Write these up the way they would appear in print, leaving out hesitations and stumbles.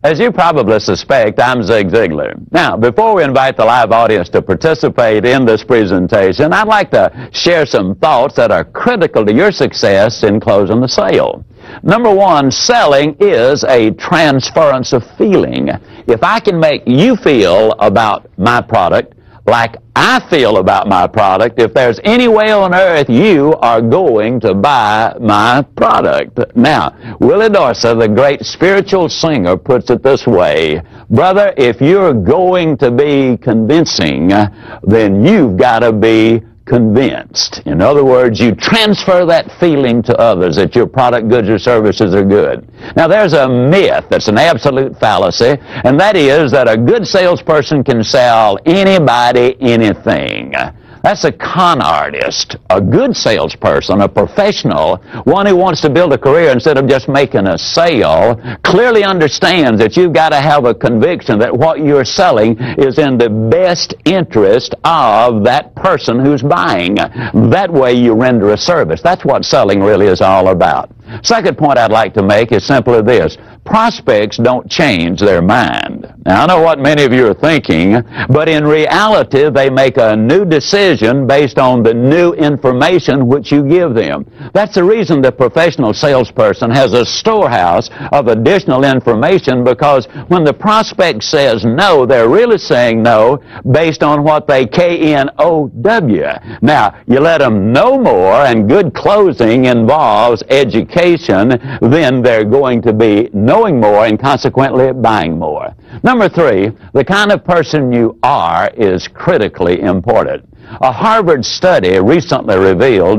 As you probably suspect, I'm Zig Ziglar. Now, before we invite the live audience to participate in this presentation, I'd like to share some thoughts that are critical to your success in closing the sale. Number one, selling is a transference of feeling. If I can make you feel about my product like I feel about my product, if there's any way on earth you are going to buy my product. Now, Willie Dorsey, the great spiritual singer, puts it this way: brother, if you're going to be convincing, then you've got to be convinced. In other words, you transfer that feeling to others that your product, goods, or services are good. Now, there's a myth that's an absolute fallacy, and that is that a good salesperson can sell anybody anything. That's a con artist. A good salesperson, a professional, one who wants to build a career instead of just making a sale, clearly understands that you've got to have a conviction that what you're selling is in the best interest of that person who's buying. That way you render a service. That's what selling really is all about. Second point I'd like to make is simply this: prospects don't change their mind. Now, I know what many of you are thinking, but in reality, they make a new decision based on the new information which you give them. That's the reason the professional salesperson has a storehouse of additional information, because when the prospect says no, they're really saying no based on what they K-N-O-W. Now, you let them know more, and good closing involves education, then they're going to be knowing more and consequently buying more. Number three, the kind of person you are is critically important. A Harvard study recently reveals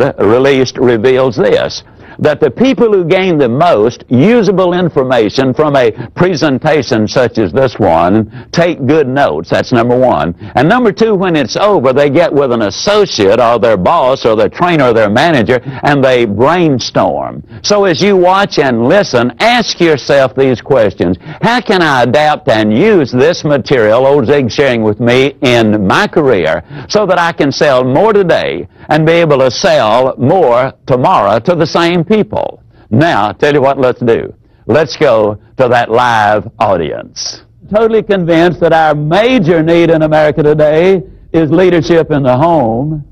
this: that the people who gain the most usable information from a presentation such as this one take good notes. That's number one. And number two, when it's over, they get with an associate or their boss or their trainer or their manager, and they brainstorm. So as you watch and listen, ask yourself these questions: how can I adapt and use this material old Zig's sharing with me in my career so that I can sell more today and be able to sell more tomorrow to the same people? Now, I'll tell you what let's do. Let's go to that live audience. Totally convinced that our major need in America today is leadership in the home.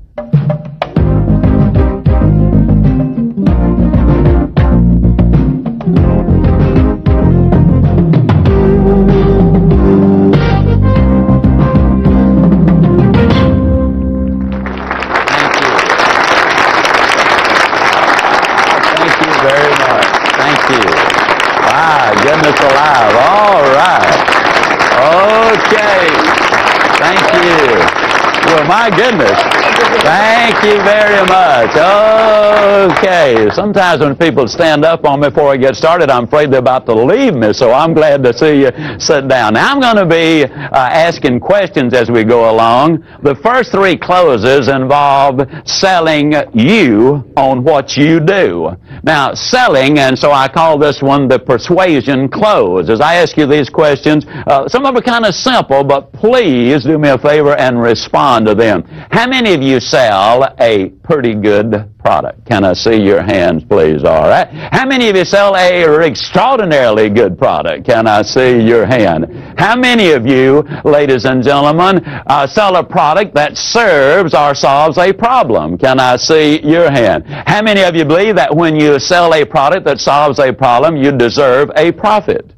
Goodness alive. All right. Okay. Thank you. Well, my goodness. Thank you very much. Okay. Sometimes when people stand up on me before I get started, I'm afraid they're about to leave me, so I'm glad to see you sit down. Now, I'm going to be asking questions as we go along. The first three closes involve selling you on what you do. Now, selling, and so I call this one the persuasion close. As I ask you these questions, some of them are kind of simple, but please do me a favor and respond to them. How many of you sell a pretty good product? Can I see your hands, please? All right. How many of you sell a extraordinarily good product? Can I see your hand? How many of you, ladies and gentlemen, sell a product that serves or solves a problem? Can I see your hand? How many of you believe that when you sell a product that solves a problem, you deserve a profit?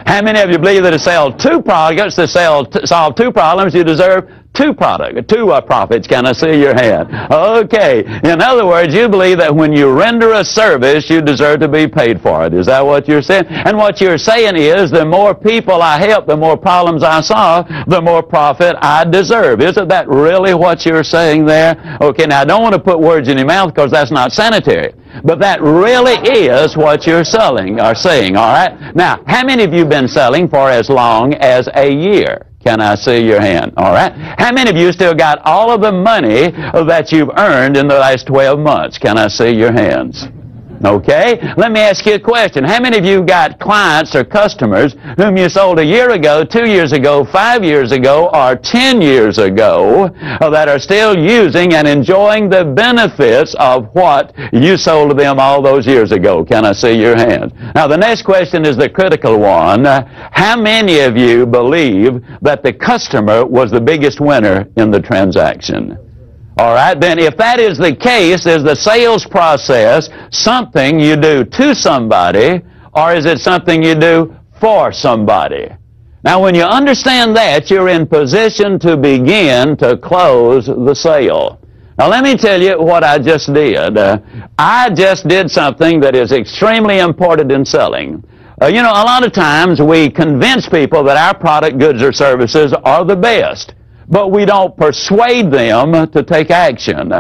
How many of you believe that to sell two products that solve two problems, you deserve two profits? Can I see your hand? Okay. In other words, you believe that when you render a service, you deserve to be paid for it. Is that what you're saying? And what you're saying is, the more people I help, the more problems I solve, the more profit I deserve. Isn't that really what you're saying there? Okay, now I don't want to put words in your mouth because that's not sanitary. But that really is what you're selling or saying, all right? Now, how many of you have been selling for as long as a year? Can I see your hand? All right. How many of you still got all of the money that you've earned in the last 12 months? Can I see your hands? Okay? Let me ask you a question. How many of you got clients or customers whom you sold a year ago, 2 years ago, 5 years ago, or 10 years ago that are still using and enjoying the benefits of what you sold to them all those years ago? Can I see your hand? Now, the next question is the critical one. How many of you believe that the customer was the biggest winner in the transaction? All right, then if that is the case, is the sales process something you do to somebody, or is it something you do for somebody? Now, when you understand that, you're in position to begin to close the sale. Now, let me tell you what I just did. I just did something that is extremely important in selling. A lot of times we convince people that our product, goods, or services are the best, but we don't persuade them to take action.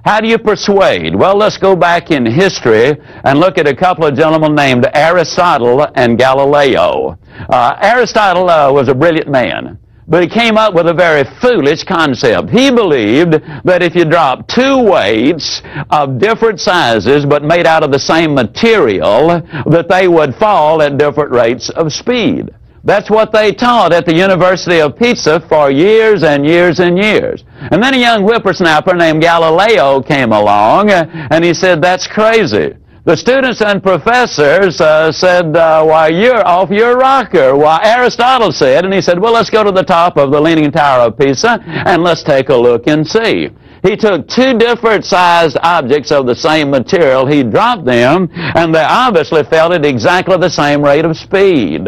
How do you persuade? Well, let's go back in history and look at a couple of gentlemen named Aristotle and Galileo. Aristotle was a brilliant man, but he came up with a very foolish concept. He believed that if you dropped two weights of different sizes but made out of the same material, that they would fall at different rates of speed. That's what they taught at the University of Pisa for years and years and years. And then a young whippersnapper named Galileo came along, and he said, that's crazy. The students and professors said, why, you're off your rocker. Why, Aristotle said, and he said, well, let's go to the top of the Leaning Tower of Pisa, and let's take a look and see. He took two different sized objects of the same material, he dropped them, and they obviously fell at exactly the same rate of speed.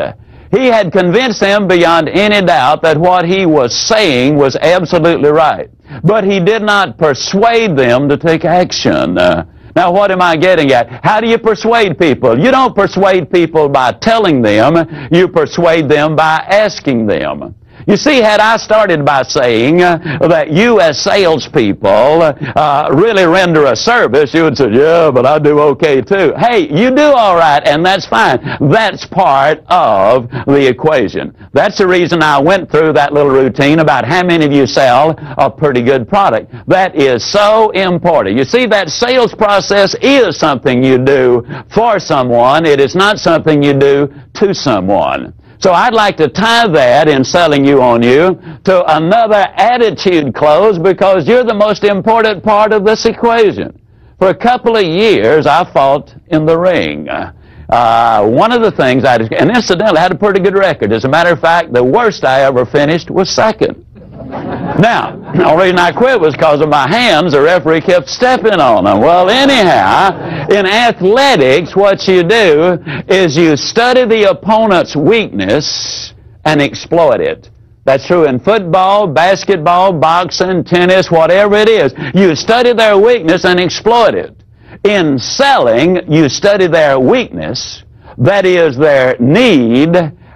He had convinced them beyond any doubt that what he was saying was absolutely right. But he did not persuade them to take action. Now, what am I getting at? How do you persuade people? You don't persuade people by telling them. You persuade them by asking them. You see, had I started by saying that you as salespeople really render a service, you would say, yeah, but I do okay too. Hey, you do all right, and that's fine. That's part of the equation. That's the reason I went through that little routine about how many of you sell a pretty good product. That is so important. You see, that sales process is something you do for someone. It is not something you do to someone. So I'd like to tie that in selling you on you to another attitude close, because you're the most important part of this equation. For a couple of years, I fought in the ring. One of the things and incidentally, I had a pretty good record. As a matter of fact, the worst I ever finished was second. Now, the only reason I quit was because of my hands. The referee kept stepping on them. Well, anyhow, in athletics, what you do is you study the opponent's weakness and exploit it. That's true in football, basketball, boxing, tennis, whatever it is. You study their weakness and exploit it. In selling, you study their weakness, that is their need,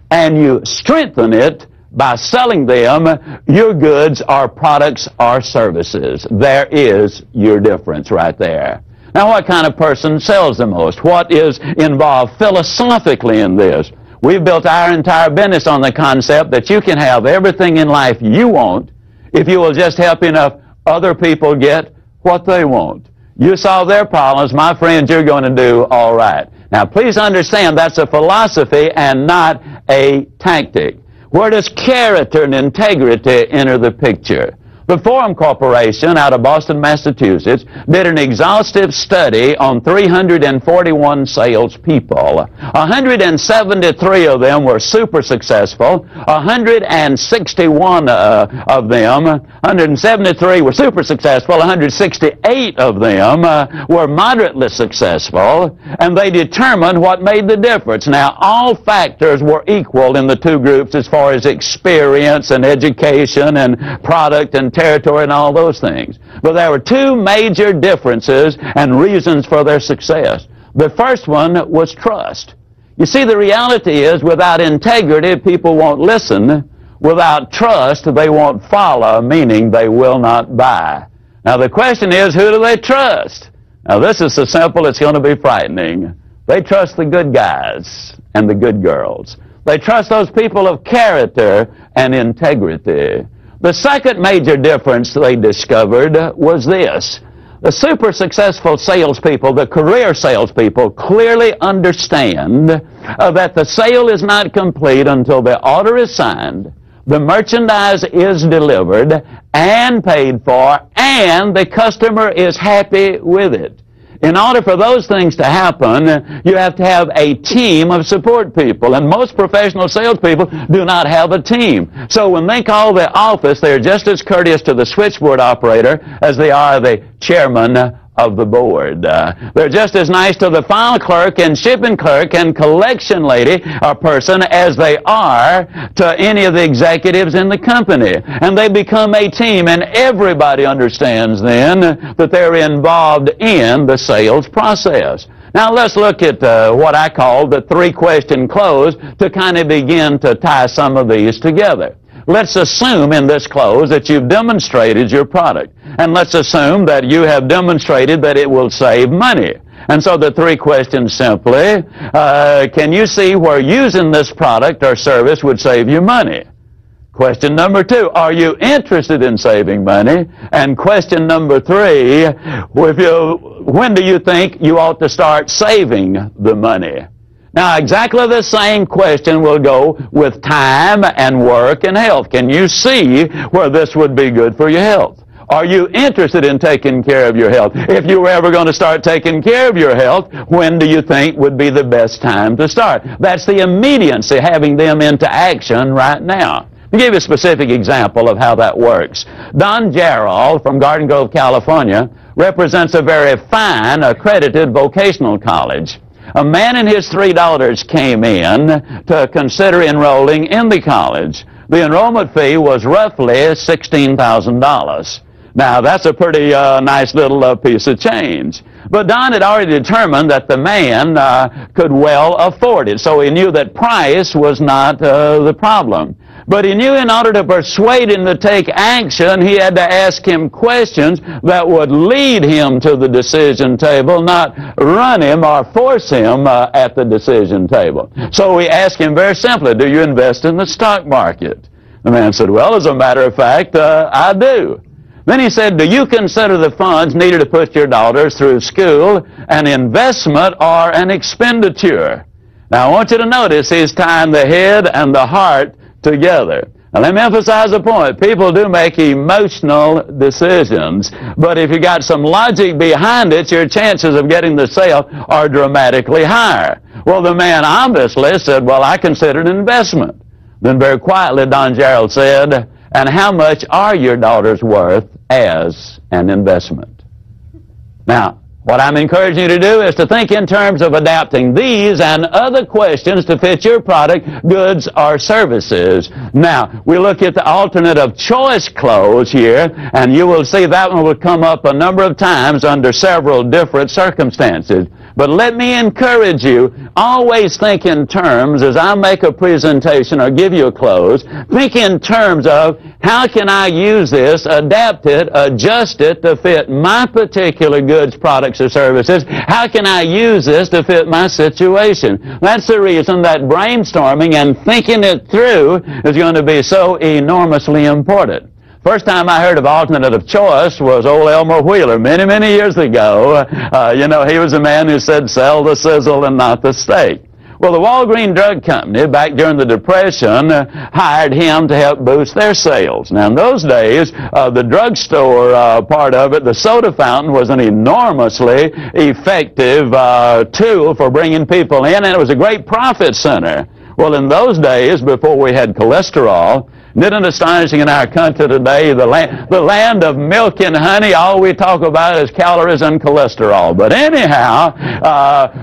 and you strengthen it by selling them your goods or products or services. There is your difference right there. Now, what kind of person sells the most? What is involved philosophically in this? We've built our entire business on the concept that you can have everything in life you want if you will just help enough other people get what they want. You solve their problems, my friends, you're going to do all right. Now, please understand that's a philosophy and not a tactic. Where does character and integrity enter the picture? The Forum Corporation out of Boston, Massachusetts, did an exhaustive study on 341 salespeople. 173 of them were super successful. 161 of them, 173 were super successful. 168 of them were moderately successful, and they determined what made the difference. Now, all factors were equal in the two groups as far as experience and education and product and territory and all those things. But there were two major differences and reasons for their success. The first one was trust. You see, the reality is without integrity, people won't listen. Without trust, they won't follow, meaning they will not buy. Now, the question is, who do they trust? Now, this is so simple, it's going to be frightening. They trust the good guys and the good girls. They trust those people of character and integrity. The second major difference they discovered was this. The super successful salespeople, the career salespeople, clearly understand that the sale is not complete until the order is signed, the merchandise is delivered and paid for, and the customer is happy with it. In order for those things to happen, you have to have a team of support people, and most professional salespeople do not have a team. So when they call the office, they're just as courteous to the switchboard operator as they are the chairman of the board. They're just as nice to the file clerk and shipping clerk and collection lady or person as they are to any of the executives in the company. And they become a team, and everybody understands then that they're involved in the sales process. Now let's look at what I call the three-question close to kind of begin to tie some of these together. Let's assume in this close that you've demonstrated your product. And let's assume that you have demonstrated that it will save money. And so the three questions simply, can you see where using this product or service would save you money? Question number two, are you interested in saving money? And question number three, when do you think you ought to start saving the money? Now, exactly the same question will go with time and work and health. Can you see where this would be good for your health? Are you interested in taking care of your health? If you were ever going to start taking care of your health, when do you think would be the best time to start? That's the immediacy, having them into action right now. I'll give you a specific example of how that works. Don Jarrell from Garden Grove, California, represents a very fine, accredited vocational college. A man and his three daughters came in to consider enrolling in the college. The enrollment fee was roughly $16,000. Now, that's a pretty nice little piece of change. But Don had already determined that the man could well afford it, so he knew that price was not the problem. But he knew in order to persuade him to take action, he had to ask him questions that would lead him to the decision table, not run him or force him at the decision table. So we asked him very simply, do you invest in the stock market? The man said, well, as a matter of fact, I do. Then he said, do you consider the funds needed to put your daughters through school an investment or an expenditure? Now, I want you to notice he's tying the head and the heart together. Now, let me emphasize the point. People do make emotional decisions, but if you got some logic behind it, your chances of getting the sale are dramatically higher. Well, the man obviously said, well, I consider it an investment. Then very quietly, Don Jarrell said, and how much are your daughters worth as an investment? Now, what I'm encouraging you to do is to think in terms of adapting these and other questions to fit your product, goods, or services. Now, we look at the alternative choice close here, and you will see that one will come up a number of times under several different circumstances. But let me encourage you, always think in terms, as I make a presentation or give you a close, think in terms of how can I use this, adapt it, adjust it to fit my particular goods, products, or services. How can I use this to fit my situation? That's the reason that brainstorming and thinking it through is going to be so enormously important. First time I heard of alternative choice was old Elmer Wheeler many, many years ago. He was a man who said, sell the sizzle and not the steak. Well, the Walgreens Drug Company, back during the Depression, hired him to help boost their sales. Now, in those days, the drugstore part of it, the soda fountain, was an enormously effective tool for bringing people in, and it was a great profit center. Well, in those days, before we had cholesterol, isn't it astonishing in our country today, the land of milk and honey, all we talk about is calories and cholesterol. But anyhow,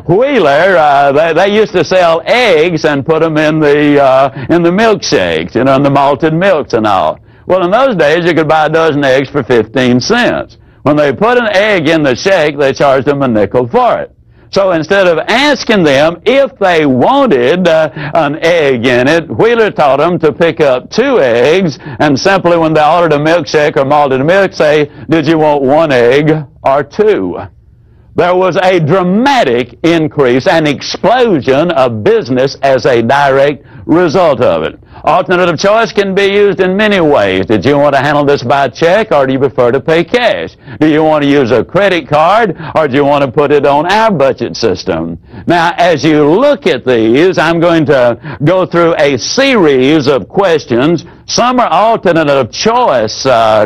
Wheeler, they used to sell eggs and put them in the milkshakes, in the malted milks and all. Well, in those days, you could buy a dozen eggs for 15 cents. When they put an egg in the shake, they charged them a nickel for it. So instead of asking them if they wanted an egg in it, Wheeler taught them to pick up 2 eggs and simply when they ordered a milkshake or malted milk, say, did you want 1 egg or 2? There was a dramatic increase, an explosion of business as a direct result of it. Alternative choice can be used in many ways. Did you want to handle this by check, or do you prefer to pay cash? Do you want to use a credit card, or do you want to put it on our budget system? Now, as you look at these, I'm going to go through a series of questions. Some are alternative choice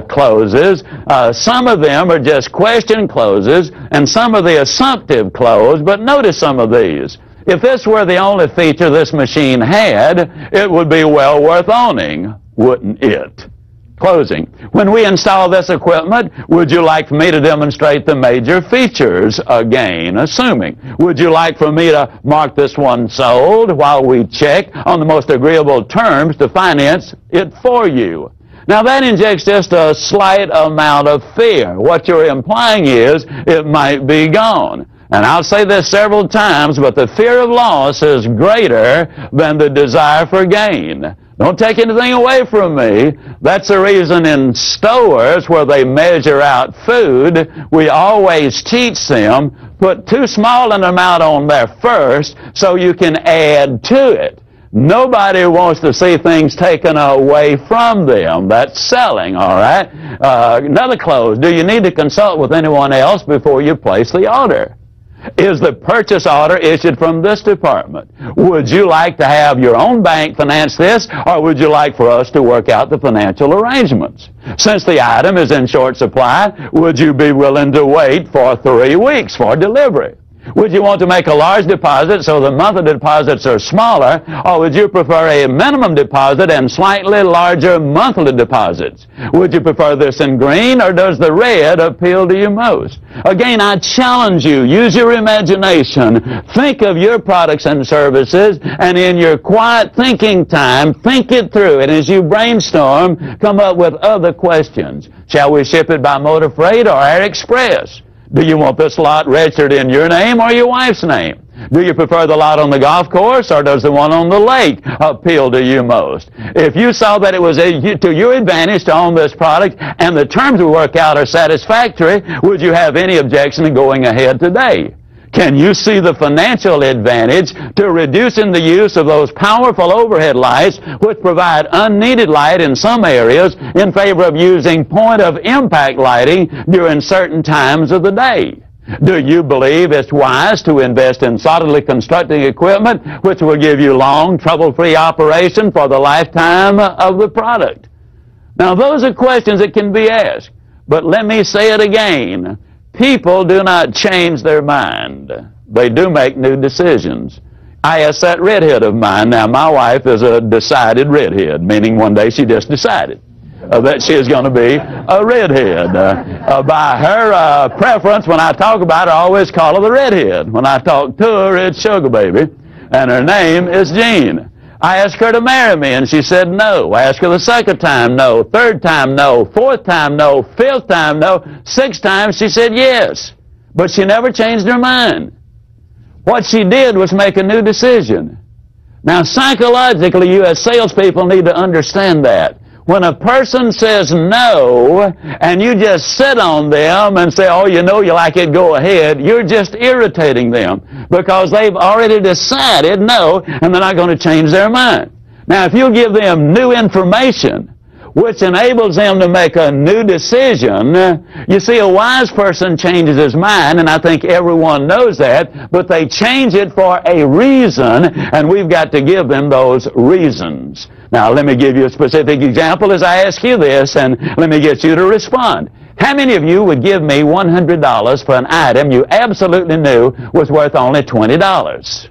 clauses. Some of them are just question clauses, and some are the assumptive clause. But notice some of these. If this were the only feature this machine had, it would be well worth owning, wouldn't it? Closing. When we install this equipment, would you like for me to demonstrate the major features again? Assuming. Would you like for me to mark this one sold while we check on the most agreeable terms to finance it for you? Now that injects just a slight amount of fear. What you're implying is it might be gone. And I'll say this several times, but the fear of loss is greater than the desire for gain. Don't take anything away from me. That's the reason in stores where they measure out food, we always teach them, put too small an amount on there first so you can add to it. Nobody wants to see things taken away from them. That's selling, all right? Another clause, do you need to consult with anyone else before you place the order? Is the purchase order issued from this department? Would you like to have your own bank finance this, or would you like for us to work out the financial arrangements? Since the item is in short supply, would you be willing to wait for 3 weeks for delivery? Would you want to make a large deposit so the monthly deposits are smaller, or would you prefer a minimum deposit and slightly larger monthly deposits? Would you prefer this in green, or does the red appeal to you most? Again, I challenge you, use your imagination. Think of your products and services, and in your quiet thinking time, think it through. And as you brainstorm, come up with other questions. Shall we ship it by motor freight or air express? Do you want this lot registered in your name or your wife's name? Do you prefer the lot on the golf course, or does the one on the lake appeal to you most? If you saw that it was to your advantage to own this product and the terms we work out are satisfactory, would you have any objection to going ahead today? Can you see the financial advantage to reducing the use of those powerful overhead lights which provide unneeded light in some areas in favor of using point-of-impact lighting during certain times of the day? Do you believe it's wise to invest in solidly constructing equipment which will give you long, trouble-free operation for the lifetime of the product? Now, those are questions that can be asked, but let me say it again. People do not change their mind. They do make new decisions. I asked that redhead of mine. Now, my wife is a decided redhead, meaning one day she just decided that she is going to be a redhead. By her preference, when I talk about her, I always call her the redhead. When I talk to her, it's Sugar Baby, and her name is Jean. I asked her to marry me, and she said no. I asked her the second time, no. Third time, no. Fourth time, no. Fifth time, no. Sixth time, she said yes. But she never changed her mind. What she did was make a new decision. Now, psychologically, you as salespeople need to understand that. When a person says no, and you just sit on them and say, oh, you know you like it, go ahead, you're just irritating them because they've already decided no, and they're not going to change their mind. Now, if you give them new information, which enables them to make a new decision, you see, a wise person changes his mind, and I think everyone knows that, but they change it for a reason, and we've got to give them those reasons. Now, let me give you a specific example as I ask you this, and let me get you to respond. How many of you would give me $100 for an item you absolutely knew was worth only $20?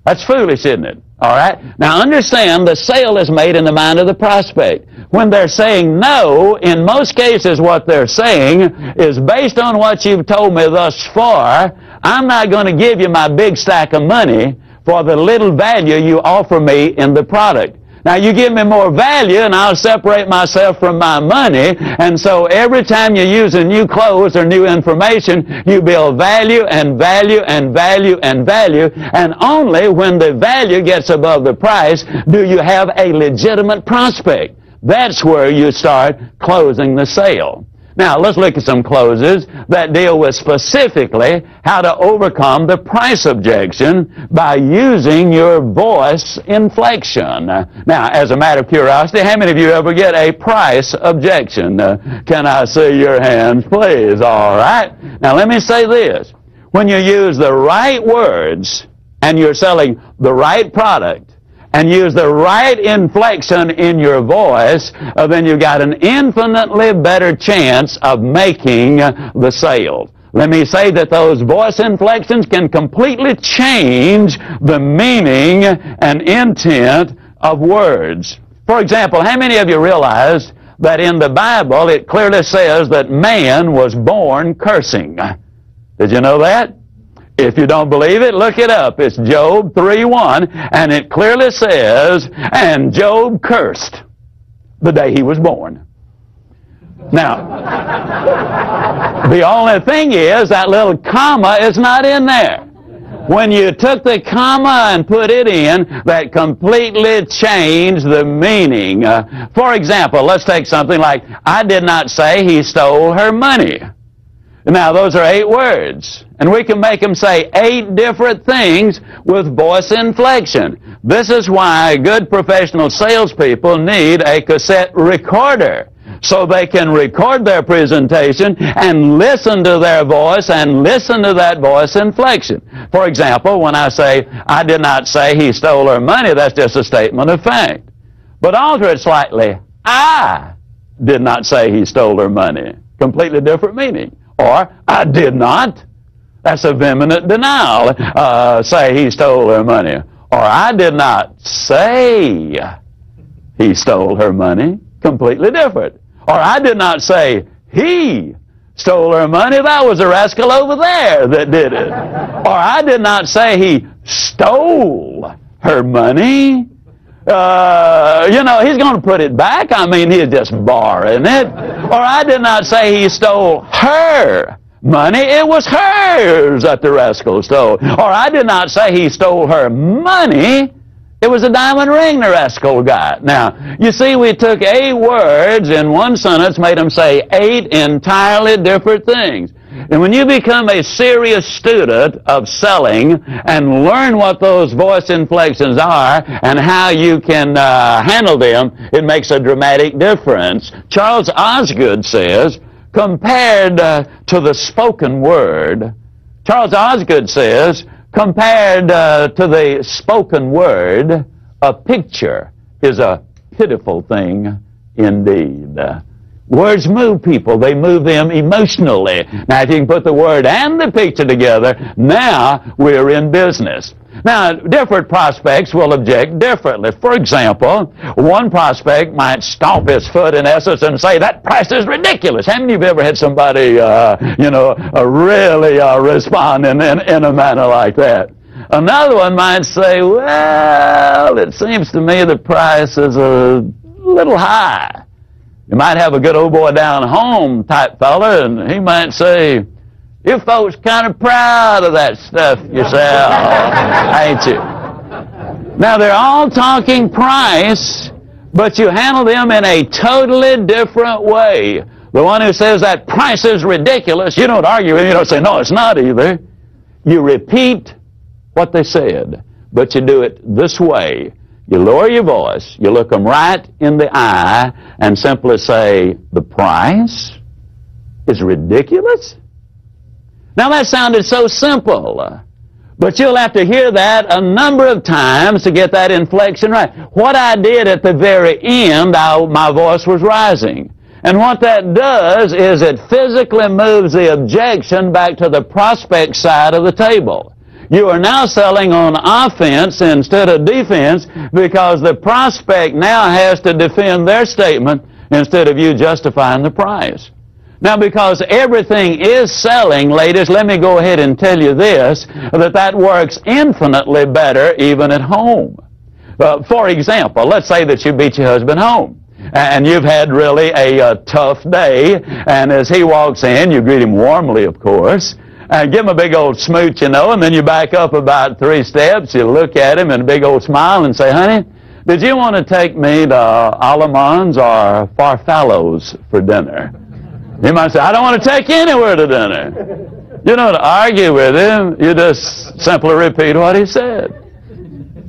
That's foolish, isn't it? All right? Now, understand the sale is made in the mind of the prospect. When they're saying no, in most cases what they're saying is based on what you've told me thus far, I'm not going to give you my big stack of money for the little value you offer me in the product. Now, you give me more value, and I'll separate myself from my money. And so every time you use a new clothes or new information, you build value and value and value and value. And only when the value gets above the price do you have a legitimate prospect. That's where you start closing the sale. Now, let's look at some closes that deal with specifically how to overcome the price objection by using your voice inflection. Now, as a matter of curiosity, how many of you ever get a price objection? Can I see your hands, please? All right. Now, let me say this. When you use the right words and you're selling the right product, and use the right inflection in your voice, then you've got an infinitely better chance of making the sale. Let me say that those voice inflections can completely change the meaning and intent of words. For example, how many of you realize that in the Bible it clearly says that man was born cursing? Did you know that? If you don't believe it, look it up. It's Job 3:1, and it clearly says, and Job cursed the day he was born. Now, the only thing is that little comma is not in there. When you took the comma and put it in, that completely changed the meaning. For example, let's take something like, I did not say he stole her money. Now, those are 8 words, and we can make them say 8 different things with voice inflection. This is why good professional salespeople need a cassette recorder, so they can record their presentation and listen to their voice and listen to that voice inflection. For example, when I say, I did not say he stole her money, that's just a statement of fact. But alter it slightly, I did not say he stole her money. Completely different meaning. Or, I did not. That's a vehement denial. Say he stole her money. Or, I did not say he stole her money. Completely different. Or, I did not say he stole her money. That was a rascal over there that did it. Or, I did not say he stole her money. He's going to put it back. I mean, he's just borrowing it. Or I did not say he stole her money. It was hers that the rascal stole. Or I did not say he stole her money. It was a diamond ring the rascal got. Now, you see, we took 8 words in one sentence, made them say 8 entirely different things. And when you become a serious student of selling and learn what those voice inflections are and how you can handle them, it makes a dramatic difference. Charles Osgood says, compared to the spoken word, Charles Osgood says, compared to the spoken word, a picture is a pitiful thing indeed. Words move people. They move them emotionally. Now, if you can put the word and the picture together, now we're in business. Now, different prospects will object differently. For example, one prospect might stomp his foot in essence and say, that price is ridiculous. How many of you have ever had somebody, really respond in a manner like that? Another one might say, well, it seems to me the price is a little high. You might have a good old boy down home type fella, and he might say, you folks kind of proud of that stuff you sell, ain't you? Now, they're all talking price, but you handle them in a totally different way. The one who says that price is ridiculous, you don't argue with him. You don't say, no, it's not either. You repeat what they said, but you do it this way. You lower your voice, you look them right in the eye, and simply say, the price is ridiculous? Now that sounded so simple, but you'll have to hear that a number of times to get that inflection right. What I did at the very end, my voice was rising. And what that does is it physically moves the objection back to the prospect side of the table. You are now selling on offense instead of defense because the prospect now has to defend their statement instead of you justifying the price. Now, because everything is selling, ladies, let me go ahead and tell you this, that works infinitely better even at home. For example, let's say that you beat your husband home, and you've had really a tough day, and as he walks in, you greet him warmly, of course, and give him a big old smooch, and then you back up about 3 steps, you look at him and a big old smile and say, honey, did you want to take me to Alamans or Farfallo's for dinner? You might say, I don't want to take you anywhere to dinner. You don't argue with him. You just simply repeat what he said.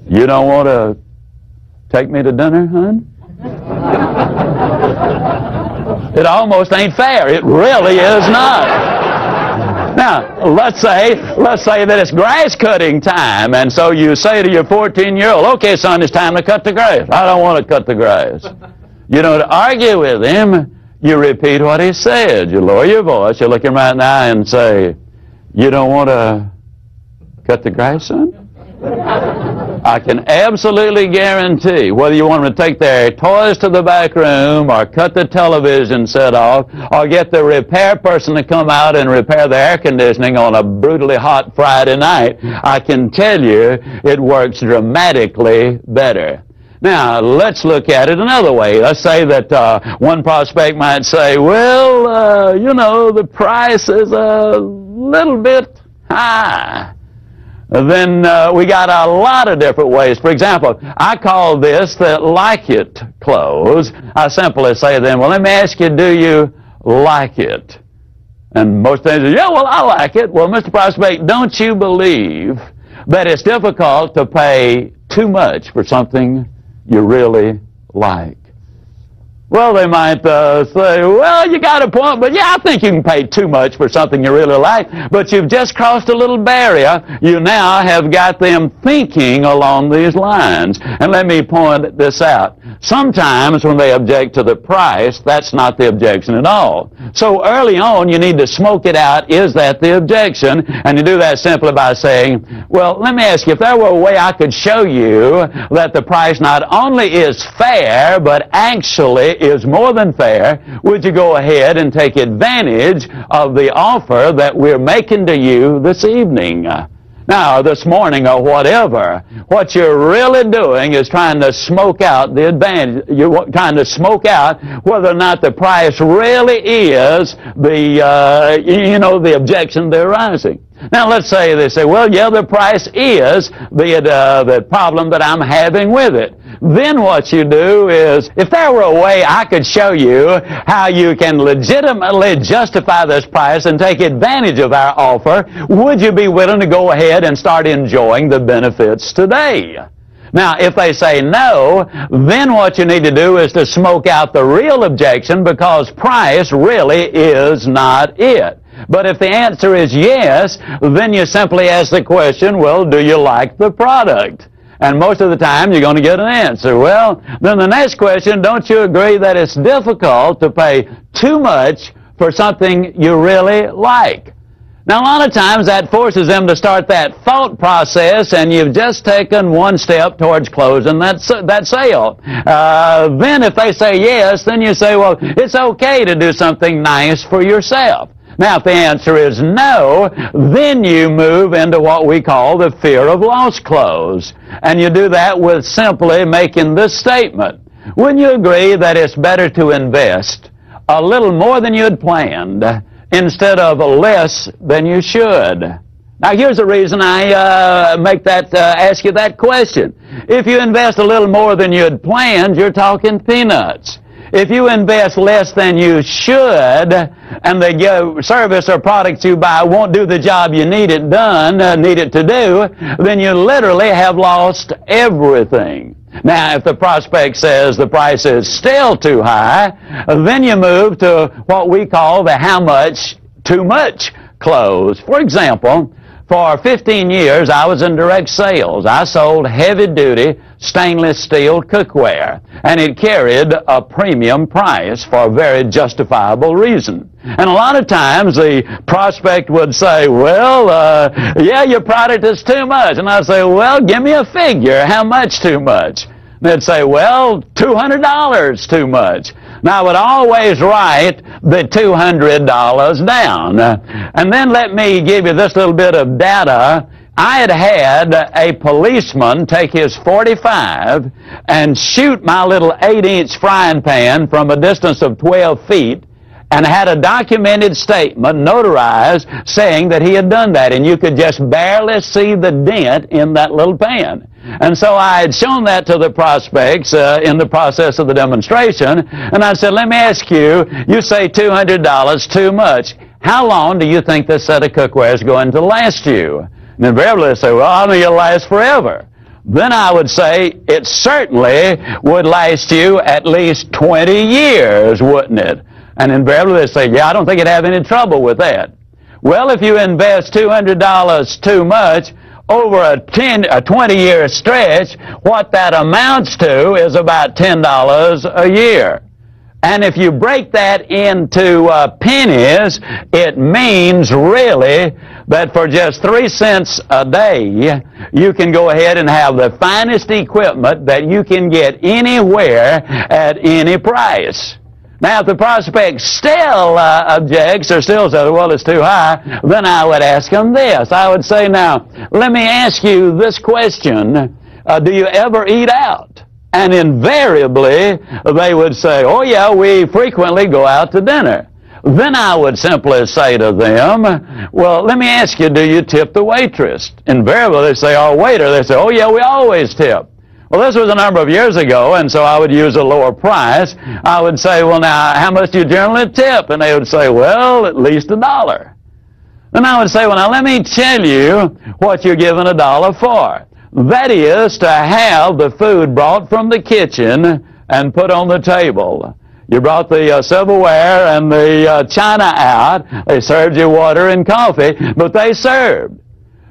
You don't want to take me to dinner, hon? It almost ain't fair. It really is not. Now, let's say that it's grass cutting time, and so you say to your 14-year-old, okay, son, it's time to cut the grass. I don't want to cut the grass. You don't argue with him. You repeat what he said. You lower your voice. You look him right in the eye and say, you don't want to cut the grass, son? I can absolutely guarantee, whether you want them to take their toys to the back room or cut the television set off or get the repair person to come out and repair the air conditioning on a brutally hot Friday night, I can tell you it works dramatically better. Now, let's look at it another way. Let's say that one prospect might say, well, you know, the price is a little bit high. Then we got a lot of different ways. For example, I call this the like it close. I simply say to them, well, let me ask you, do you like it? And most things say, yeah, well, I like it. Well, Mr. Prospect, don't you believe that it's difficult to pay too much for something you really like? Well, they might say, well, you got a point, but yeah, I think you can pay too much for something you really like. But you've just crossed a little barrier. You now have got them thinking along these lines. And let me point this out. Sometimes when they object to the price, that's not the objection at all. So early on, you need to smoke it out. Is that the objection? And you do that simply by saying, well, let me ask you, if there were a way I could show you that the price not only is fair, but actually is more than fair, would you go ahead and take advantage of the offer that we're making to you this evening? Now, this morning or whatever, what you're really doing is trying to smoke out the advantage. You're trying to smoke out whether or not the price really is the objection they're raising. Now, let's say they say, well, yeah, the price is the problem that I'm having with it. Then what you do is, if there were a way I could show you how you can legitimately justify this price and take advantage of our offer, would you be willing to go ahead and start enjoying the benefits today? Now, if they say no, then what you need to do is to smoke out the real objection, because price really is not it. But if the answer is yes, then you simply ask the question, well, do you like the product? And most of the time, you're going to get an answer. Well, then the next question, don't you agree that it's difficult to pay too much for something you really like? Now, a lot of times that forces them to start that thought process, and you've just taken one step towards closing that sale. Then if they say yes, then you say, well, it's okay to do something nice for yourself. Now, if the answer is no, then you move into what we call the fear of loss close. And you do that with simply making this statement. Wouldn't you agree that it's better to invest a little more than you had planned instead of less than you should? Now, here's the reason I ask you that question. If you invest a little more than you had planned, you're talking peanuts. If you invest less than you should, and the service or product you buy won't do the job you need it to do, then you literally have lost everything. Now, if the prospect says the price is still too high, then you move to what we call the how much too much close. For example, for 15 years, I was in direct sales. I sold heavy-duty stainless steel cookware, and it carried a premium price for a very justifiable reason. And a lot of times, the prospect would say, well, yeah, your product is too much. And I'd say, well, give me a figure. How much too much? And they'd say, well, $200 too much. Now, I would always write the $200 down. And then let me give you this little bit of data. I had a policeman take his .45 and shoot my little 8-inch frying pan from a distance of 12 feet and had a documented statement notarized saying that he had done that, and you could just barely see the dent in that little pan. And so I had shown that to the prospects in the process of the demonstration, and I said, let me ask you, you say $200 too much. How long do you think this set of cookware is going to last you? And invariably they say, well, I think it'll last forever. Then I would say, it certainly would last you at least 20 years, wouldn't it? And invariably they say, yeah, I don't think you'd have any trouble with that. Well, if you invest $200 too much over a 20-year stretch, what that amounts to is about $10 a year. And if you break that into pennies, it means really that for just 3 cents a day, you can go ahead and have the finest equipment that you can get anywhere at any price. Now, if the prospect still objects or still says, well, it's too high, then I would ask him this. I would say, now, let me ask you this question. Do you ever eat out? And invariably, they would say, oh, yeah, we frequently go out to dinner. Then I would simply say to them, well, let me ask you, do you tip the waitress? Invariably, they say, or waiter. They say, oh, yeah, we always tip. Well, this was a number of years ago, and so I would use a lower price. I would say, well, now, how much do you generally tip? And they would say, well, at least $1. Then I would say, well, now, let me tell you what you're giving $1 for. That is to have the food brought from the kitchen and put on the table. You brought the silverware and the china out. They served you water and coffee, but they served.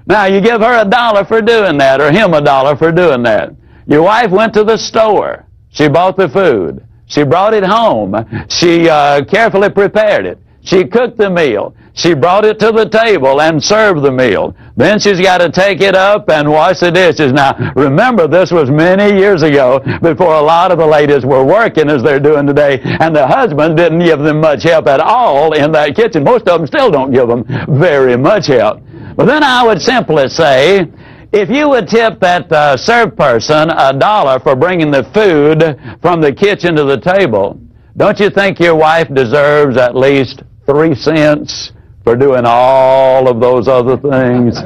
Now, you give her $1 for doing that, or him $1 for doing that. Your wife went to the store. She bought the food. She brought it home. She carefully prepared it. She cooked the meal. She brought it to the table and served the meal. Then she's got to take it up and wash the dishes. Now, remember, this was many years ago before a lot of the ladies were working as they're doing today, and the husbands didn't give them much help at all in that kitchen. Most of them still don't give them very much help. But then I would simply say, if you would tip that served person $1 for bringing the food from the kitchen to the table, don't you think your wife deserves at least 3 cents for doing all of those other things?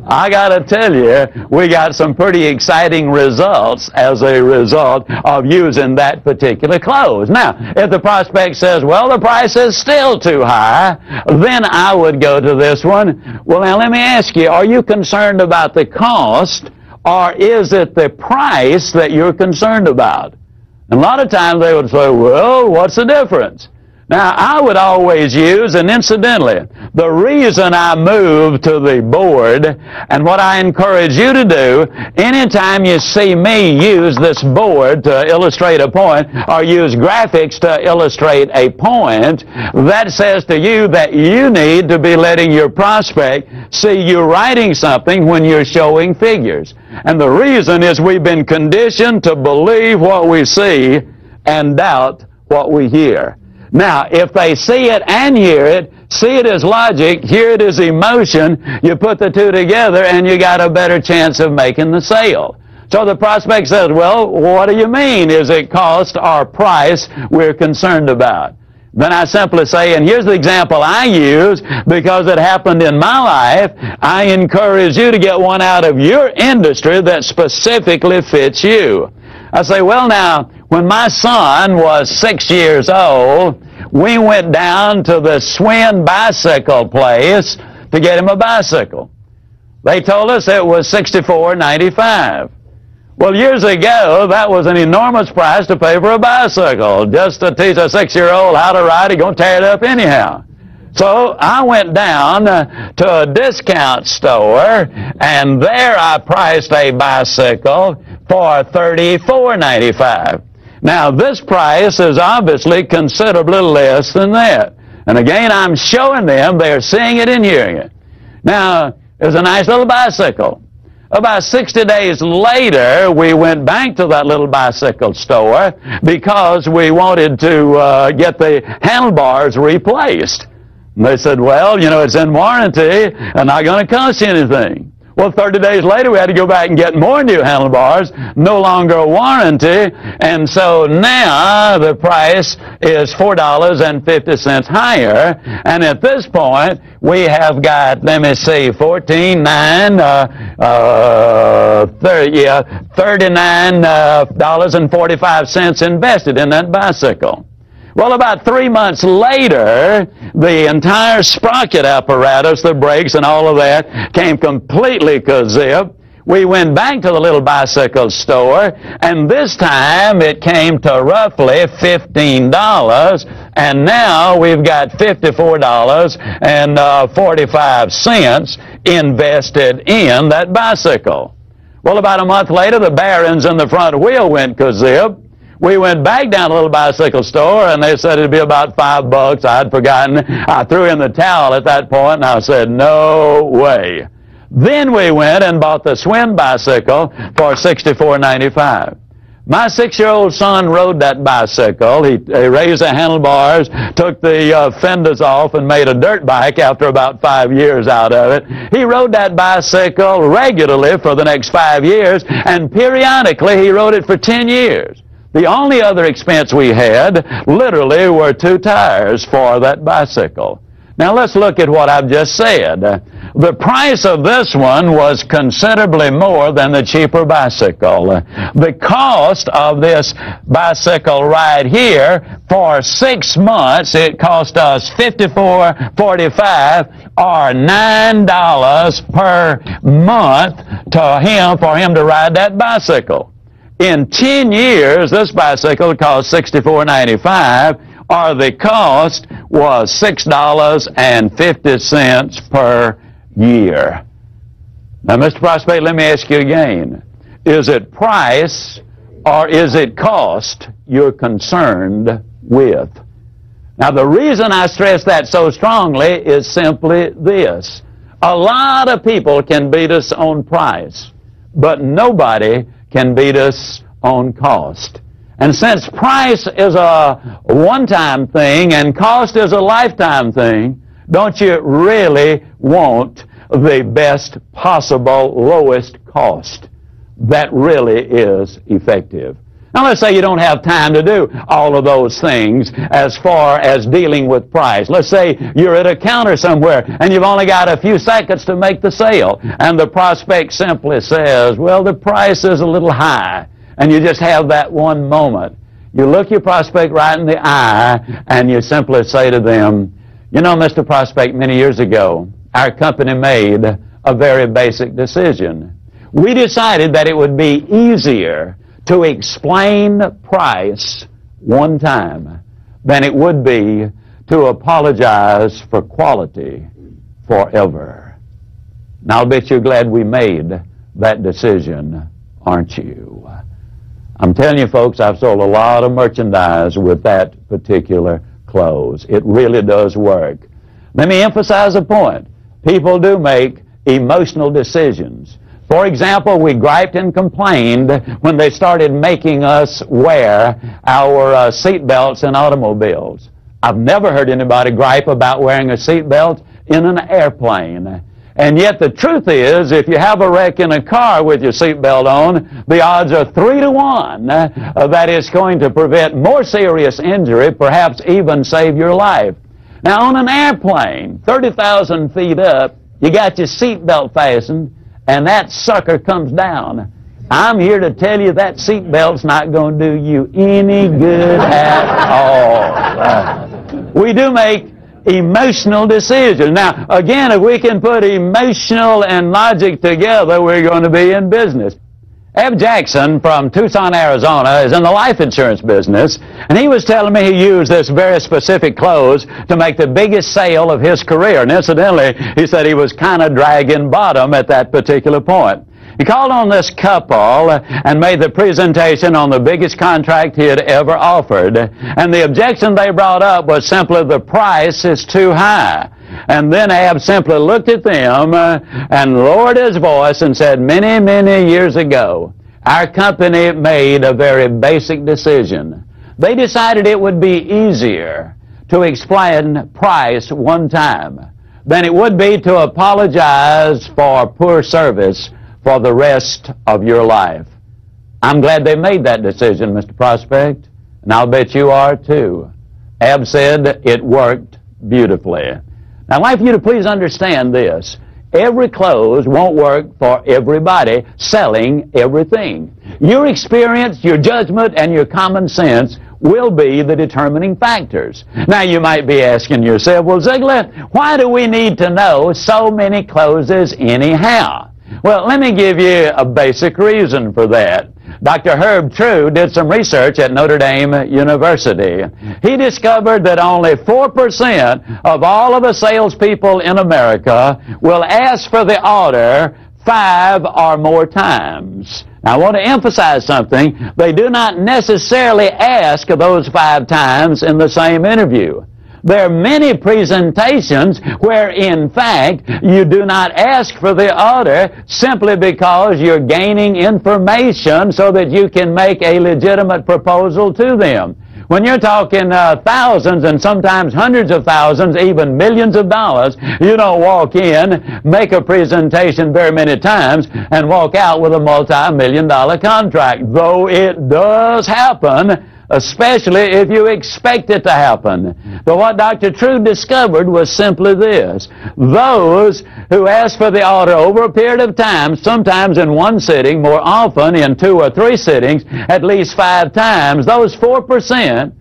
I got to tell you, we got some pretty exciting results as a result of using that particular clothes. Now, if the prospect says, well, the price is still too high, then I would go to this one. Well, now, let me ask you, are you concerned about the cost, or is it the price that you're concerned about? And a lot of times they would say, well, what's the difference? Now, I would always use, and incidentally, the reason I moved to the board, and what I encourage you to do, anytime you see me use this board to illustrate a point, or use graphics to illustrate a point, that says to you that you need to be letting your prospect see you writing something when you're showing figures. And the reason is we've been conditioned to believe what we see and doubt what we hear. Now, if they see it and hear it, see it as logic, hear it as emotion, you put the two together and you got a better chance of making the sale. So the prospect says, well, what do you mean? Is it cost or price we're concerned about? Then I simply say, and here's the example I use because it happened in my life, I encourage you to get one out of your industry that specifically fits you. I say, well, now, when my son was 6 years old, we went down to the Swin bicycle place to get him a bicycle. They told us it was $64.95. Well, years ago, that was an enormous price to pay for a bicycle. Just to teach a 6-year-old how to ride, he's going to tear it up anyhow. So I went down to a discount store, and there I priced a bicycle for $34.95. Now, this price is obviously considerably less than that. And again, I'm showing them, they're seeing it and hearing it. Now, it was a nice little bicycle. About 60 days later, we went back to that little bicycle store because we wanted to get the handlebars replaced. And they said, well, you know, it's in warranty and not going to cost you anything. Well, 30 days later, we had to go back and get more new handlebars, no longer a warranty, and so now the price is $4.50 higher, and at this point, we have got, let me see, $39.45 invested in that bicycle. Well, about 3 months later, the entire sprocket apparatus, the brakes and all of that, came completely kazip. We went back to the little bicycle store, and this time it came to roughly $15, and now we've got $54.45 invested in that bicycle. Well, about a month later, the bearings in the front wheel went kazip. We went back down to a little bicycle store, and they said it'd be about $5. I'd forgotten. I threw in the towel at that point, and I said, no way. Then we went and bought the Swin bicycle for $64.95. My 6-year-old son rode that bicycle. He raised the handlebars, took the fenders off, and made a dirt bike after about 5 years out of it. He rode that bicycle regularly for the next 5 years, and periodically he rode it for 10 years. The only other expense we had, literally, were 2 tires for that bicycle. Now let's look at what I've just said. The price of this one was considerably more than the cheaper bicycle. The cost of this bicycle right here, for 6 months, it cost us $54.45 or $9 per month for him to ride that bicycle. In 10 years, this bicycle cost $64.95, or the cost was $6.50 per year. Now, Mr. Prospect, let me ask you again. Is it price or is it cost you're concerned with? Now, the reason I stress that so strongly is simply this. A lot of people can beat us on price, but nobody can beat us on cost. And since price is a one-time thing and cost is a lifetime thing, don't you really want the best possible lowest cost that really is effective? Now, let's say you don't have time to do all of those things as far as dealing with price. Let's say you're at a counter somewhere and you've only got a few seconds to make the sale, and the prospect simply says, well, the price is a little high, and you just have that one moment. You look your prospect right in the eye and you simply say to them, you know, Mr. Prospect, many years ago, our company made a very basic decision. We decided that it would be easier to explain price one time than it would be to apologize for quality forever. Now, I'll bet you're glad we made that decision, aren't you? I'm telling you, folks, I've sold a lot of merchandise with that particular close. It really does work. Let me emphasize a point. People do make emotional decisions. For example, we griped and complained when they started making us wear our seat belts in automobiles. I've never heard anybody gripe about wearing a seat belt in an airplane. And yet the truth is, if you have a wreck in a car with your seatbelt on, the odds are 3 to 1 that it's going to prevent more serious injury, perhaps even save your life. Now, on an airplane, 30,000 feet up, you got your seatbelt fastened, and that sucker comes down. I'm here to tell you that seatbelt's not going to do you any good at all. We do make emotional decisions. Now, again, if we can put emotional and logic together, we're going to be in business. Eb Jackson from Tucson, Arizona, is in the life insurance business, and he was telling me he used this very specific close to make the biggest sale of his career. And incidentally, he said he was kind of dragging bottom at that particular point. He called on this couple and made the presentation on the biggest contract he had ever offered. And the objection they brought up was simply the price is too high. And then Ab simply looked at them and lowered his voice and said, many, many years ago, our company made a very basic decision. They decided it would be easier to explain price one time than it would be to apologize for poor service for the rest of your life. I'm glad they made that decision, Mr. Prospect, and I'll bet you are too. Ab said it worked beautifully. Now, I'd like for you to please understand this. Every close won't work for everybody selling everything. Your experience, your judgment, and your common sense will be the determining factors. Now, you might be asking yourself, well, Ziglar, why do we need to know so many closes anyhow? Well, let me give you a basic reason for that. Dr. Herb True did some research at Notre Dame University. He discovered that only 4% of all of the salespeople in America will ask for the order 5 or more times. Now, I want to emphasize something. They do not necessarily ask those 5 times in the same interview. There are many presentations where, in fact, you do not ask for the order simply because you're gaining information so that you can make a legitimate proposal to them. When you're talking thousands and sometimes hundreds of thousands, even millions of dollars, you don't walk in, make a presentation very many times, and walk out with a multi-million-dollar contract, though it does happen, especially if you expect it to happen. But what Dr. True discovered was simply this. Those who ask for the order over a period of time, sometimes in one sitting, more often in 2 or 3 sittings, at least 5 times, those 4%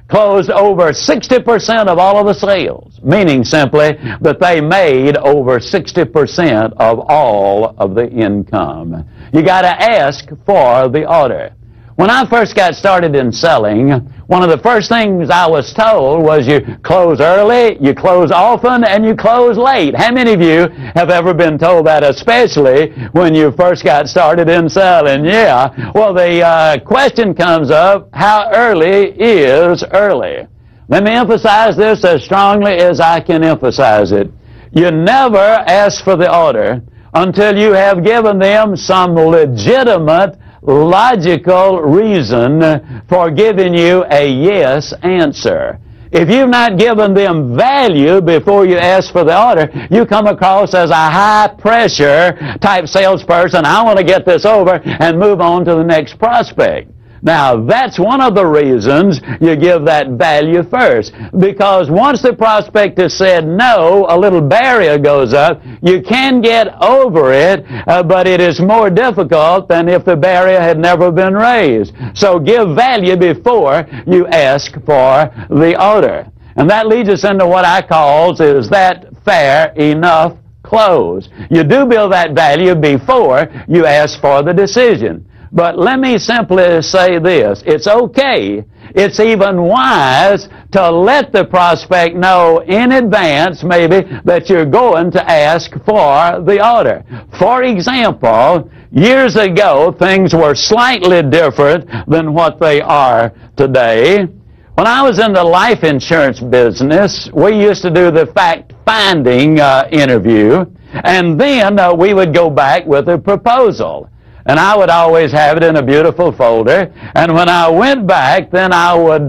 closed over 60% of all of the sales, meaning simply that they made over 60% of all of the income. You got to ask for the order. When I first got started in selling, one of the first things I was told was you close early, you close often, and you close late. How many of you have ever been told that, especially when you first got started in selling? Yeah. Well, the question comes up, how early is early? Let me emphasize this as strongly as I can emphasize it. You never ask for the order until you have given them some legitimate logical reason for giving you a yes answer. If you've not given them value before you ask for the order, you come across as a high-pressure type salesperson. I want to get this over and move on to the next prospect. Now, that's one of the reasons you give that value first. Because once the prospect has said no, a little barrier goes up. You can get over it, but it is more difficult than if the barrier had never been raised. So give value before you ask for the order. And that leads us into what I call, is that fair enough close? You do build that value before you ask for the decision. But let me simply say this. It's okay. It's even wise to let the prospect know in advance, maybe, that you're going to ask for the order. For example, years ago, things were slightly different than what they are today. When I was in the life insurance business, we used to do the fact-finding interview, and then we would go back with a proposal. And I would always have it in a beautiful folder. And when I went back, then I would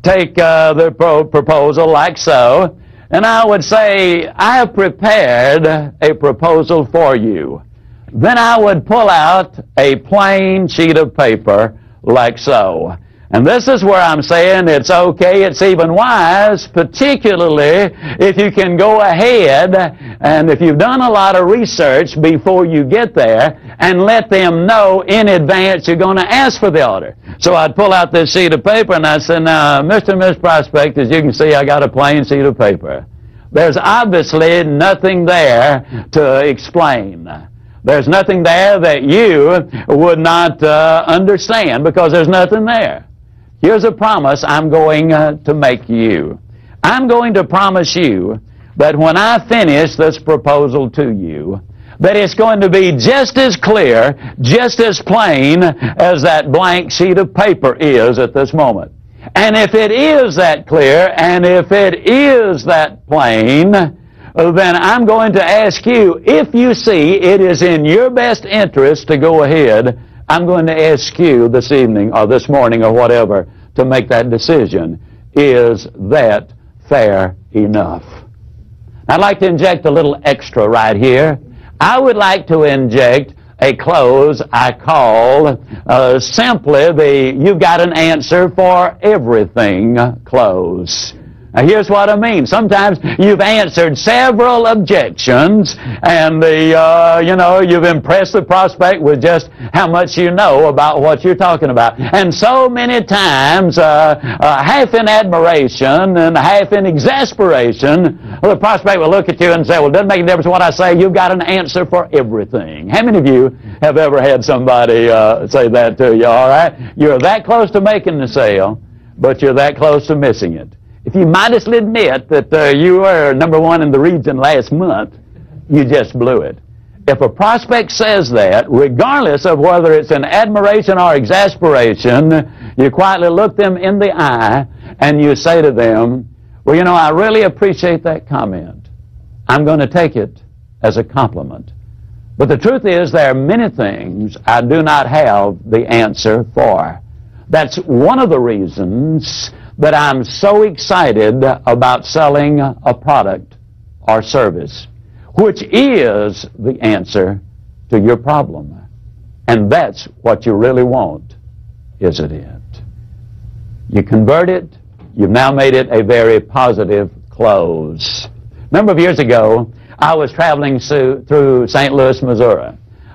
take the proposal like so. And I would say, I have prepared a proposal for you. Then I would pull out a plain sheet of paper like so. And this is where I'm saying it's okay, it's even wise, particularly if you can go ahead and if you've done a lot of research before you get there and let them know in advance you're going to ask for the order. So I'd pull out this sheet of paper and I'd say, now, Mr. and Miss Prospect, as you can see, I got a plain sheet of paper. There's obviously nothing there to explain. There's nothing there that you would not understand because there's nothing there. Here's a promise I'm going to make you. I'm going to promise you that when I finish this proposal to you, that it's going to be just as clear, just as plain as that blank sheet of paper is at this moment. And if it is that clear, and if it is that plain, then I'm going to ask you, if you see it is in your best interest to go ahead, I'm going to ask you this evening or this morning or whatever to make that decision. Is that fair enough? I'd like to inject a little extra right here. I would like to inject a close I call simply the "you've got an answer for everything" close. Now, here's what I mean. Sometimes you've answered several objections, and you've impressed the prospect with just how much you know about what you're talking about. And so many times, half in admiration and half in exasperation, the prospect will look at you and say, "Well, it doesn't make a difference what I say. You've got an answer for everything." How many of you have ever had somebody say that to you? All right, you're that close to making the sale, but you're that close to missing it. If you modestly admit that you were number one in the region last month, you just blew it. If a prospect says that, regardless of whether it's in admiration or exasperation, you quietly look them in the eye and you say to them, "Well, you know, I really appreciate that comment. I'm going to take it as a compliment. But the truth is there are many things I do not have the answer for. That's one of the reasons that I'm so excited about selling a product or service, which is the answer to your problem. And that's what you really want, isn't it?" You convert it, you've now made it a very positive close. A number of years ago, I was traveling through St. Louis, Missouri.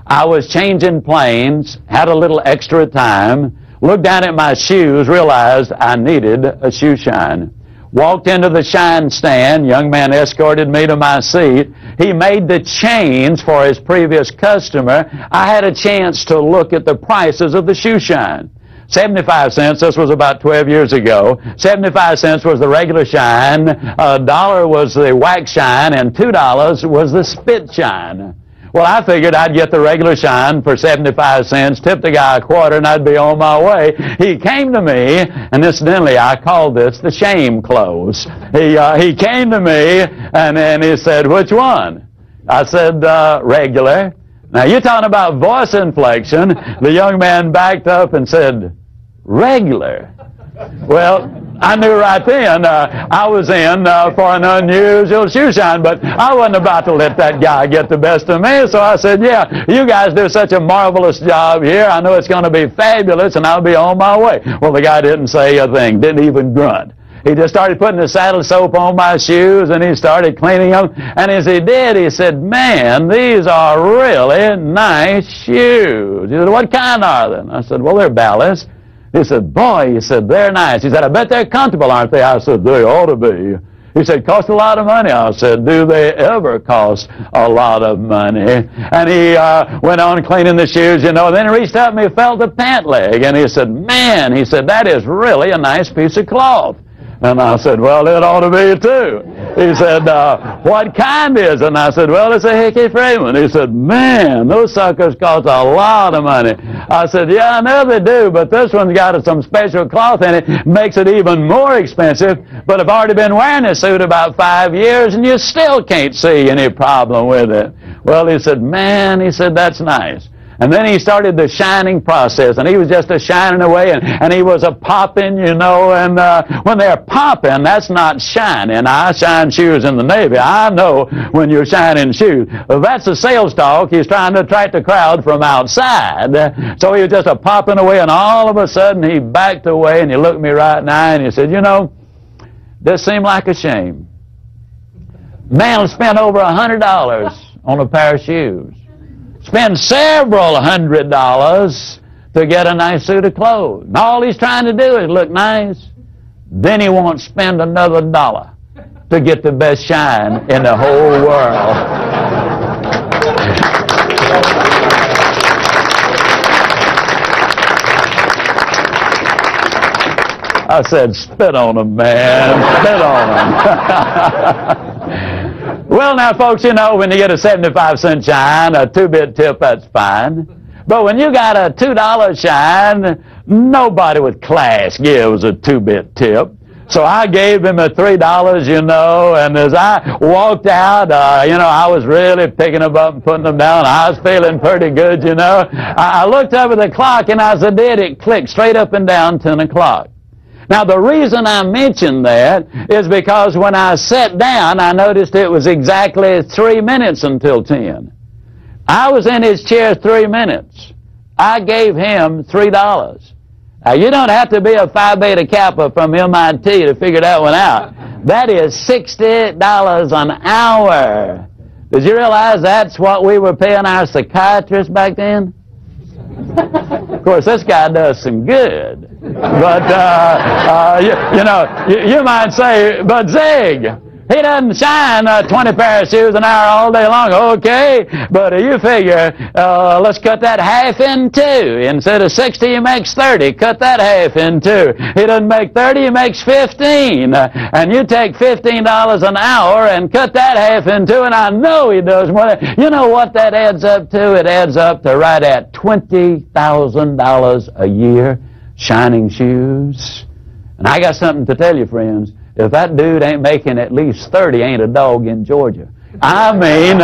I was changing planes, had a little extra time, looked down at my shoes, realized I needed a shoe shine. Walked into the shine stand. Young man escorted me to my seat. He made the change for his previous customer. I had a chance to look at the prices of the shoe shine. 75 cents, this was about 12 years ago. 75 cents was the regular shine, $1 was the wax shine, and $2 was the spit shine. Well, I figured I'd get the regular shine for 75 cents, tip the guy a quarter, and I'd be on my way. He came to me, and incidentally, I called this the shame close. He came to me, and he said, "Which one?" I said, "Regular." Now, you're talking about voice inflection. The young man backed up and said, "Regular." Well, I knew right then I was in for an unusual shoe shine, but I wasn't about to let that guy get the best of me, so I said, "Yeah, you guys do such a marvelous job here. I know it's going to be fabulous, and I'll be on my way." Well, the guy didn't say a thing, didn't even grunt. He just started putting the saddle soap on my shoes, and he started cleaning them. And as he did, he said, "Man, these are really nice shoes." He said, "What kind are they?" And I said, "Well, they're ballast." He said, "Boy," he said, "they're nice." He said, "I bet they're comfortable, aren't they?" I said, "They ought to be." He said, "Cost a lot of money." I said, "Do they ever cost a lot of money?" And he went on cleaning the shoes, and then he reached up and he felt the pant leg. And he said, "Man," he said, "that is really a nice piece of cloth." And I said, "Well, it ought to be too." He said, "What kind is it?" And I said, "Well, it's a Hickey Freeman." He said, "Man, those suckers cost a lot of money." I said, "Yeah, I know they do, but this one's got some special cloth in it, makes it even more expensive. But I've already been wearing this suit about 5 years, and you still can't see any problem with it." Well, he said, "Man," he said, "that's nice." And then he started the shining process, and he was just a shining away, and he was a popping, and when they're popping, that's not shining. I shine shoes in the Navy. I know when you're shining shoes. That's a sales talk. He's trying to attract the crowd from outside. So he was just a popping away, and all of a sudden he backed away, and he looked me right in the eye, and he said, "This seemed like a shame. Man spent over $100 on a pair of shoes. Spend several $100s to get a nice suit of clothes. And all he's trying to do is look nice. Then he won't spend another $1 to get the best shine in the whole world." I said, "Spit on him, man. Spit on him." Well, now, folks, when you get a 75-cent shine, a 2-bit tip, that's fine. But when you got a $2 shine, nobody with class gives a 2-bit tip. So I gave him a $3, and as I walked out, I was really picking them up and putting them down. I was feeling pretty good, I looked up at the clock, and as I did, it clicked straight up and down 10 o'clock. Now, the reason I mention that is because when I sat down, I noticed it was exactly 3 minutes until 10. I was in his chair 3 minutes. I gave him $3. Now, you don't have to be a Phi Beta Kappa from MIT to figure that one out. That is $60 an hour. Did you realize that's what we were paying our psychiatrists back then? Of course, this guy does some good. But, you might say, but Zig, he doesn't shine 20 pair of shoes an hour all day long. Okay, but you figure, let's cut that half in two. Instead of 60, he makes 30. Cut that half in two. He doesn't make 30, he makes 15. And you take $15 an hour and cut that half in two, and I know he does more. You know what that adds up to? It adds up to right at $20,000 a year, shining shoes. And I got something to tell you, friends. If that dude ain't making at least 30, ain't a dog in Georgia. I mean,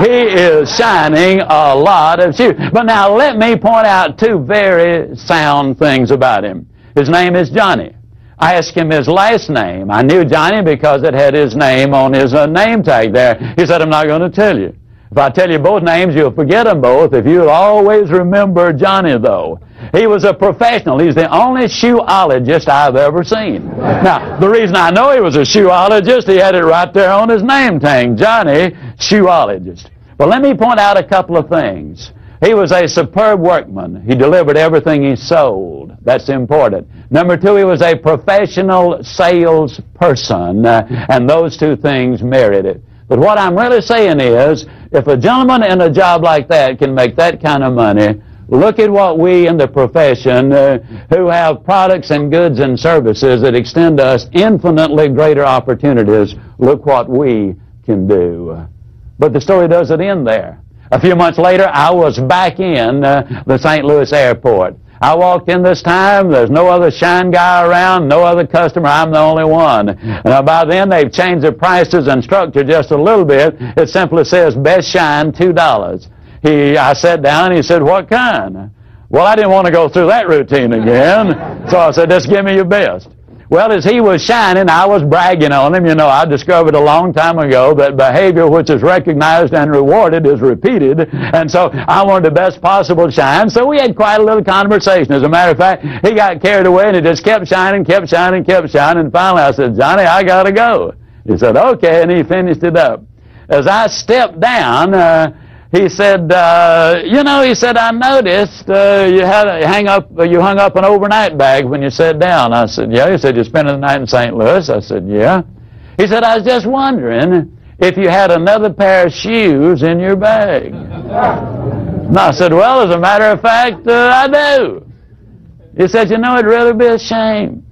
he is shining a lot of shoes. But now let me point out two very sound things about him. His name is Johnny. I asked him his last name. I knew Johnny because it had his name on his name tag there. He said, I'm not going to tell you. If I tell you both names, you'll forget them both. If you'll always remember Johnny, though. He was a professional. He's the only shoeologist I've ever seen. Now, the reason I know he was a shoeologist, he had it right there on his name tag, Johnny, shoeologist. But let me point out a couple of things. He was a superb workman. He delivered everything he sold. That's important. Number two, he was a professional salesperson, and those two things merit it. But what I'm really saying is, if a gentleman in a job like that can make that kind of money, look at what we in the profession who have products and goods and services that extend us infinitely greater opportunities, look what we can do. But the story doesn't end there. A few months later, I was back in the St. Louis airport. I walked in this time, there's no other shine guy around, no other customer, I'm the only one. By then, they've changed the prices and structure just a little bit. It simply says, best shine, $2. I sat down, and he said, what kind? Well, I didn't want to go through that routine again, so I said, just give me your best. Well, as he was shining, I was bragging on him. You know, I discovered a long time ago that behavior which is recognized and rewarded is repeated. And so I wanted the best possible shine. So we had quite a little conversation. As a matter of fact, he got carried away and he just kept shining, kept shining, kept shining. And finally I said, Johnny, I got to go. He said, okay, and he finished it up. As I stepped down, he said, he said, I noticed you hung up an overnight bag when you sat down. I said, yeah. He said, you spent the night in St. Louis? I said, yeah. He said, I was just wondering if you had another pair of shoes in your bag. And I said, well, as a matter of fact, I do. He said, you know, it'd really be a shame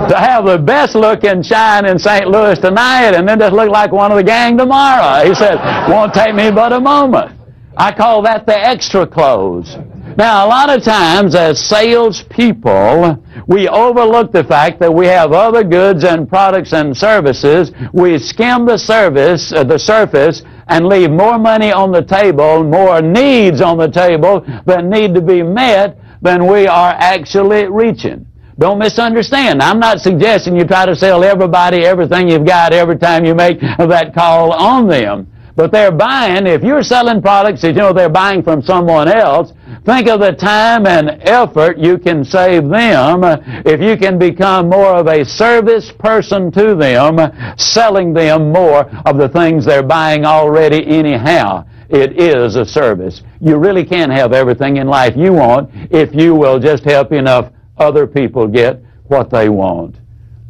to have the best looking shine in St. Louis tonight and then just look like one of the gang tomorrow. He said, won't take me but a moment. I call that the extra clothes. Now, a lot of times as salespeople, we overlook the fact that we have other goods and products and services. We skim the surface, and leave more money on the table, more needs on the table that need to be met than we are actually reaching. Don't misunderstand. I'm not suggesting you try to sell everybody everything you've got every time you make that call on them. But they're buying, if you're selling products that you know they're buying from someone else, think of the time and effort you can save them if you can become more of a service person to them, selling them more of the things they're buying already anyhow. It is a service. You really can have everything in life you want if you will just help enough other people get what they want.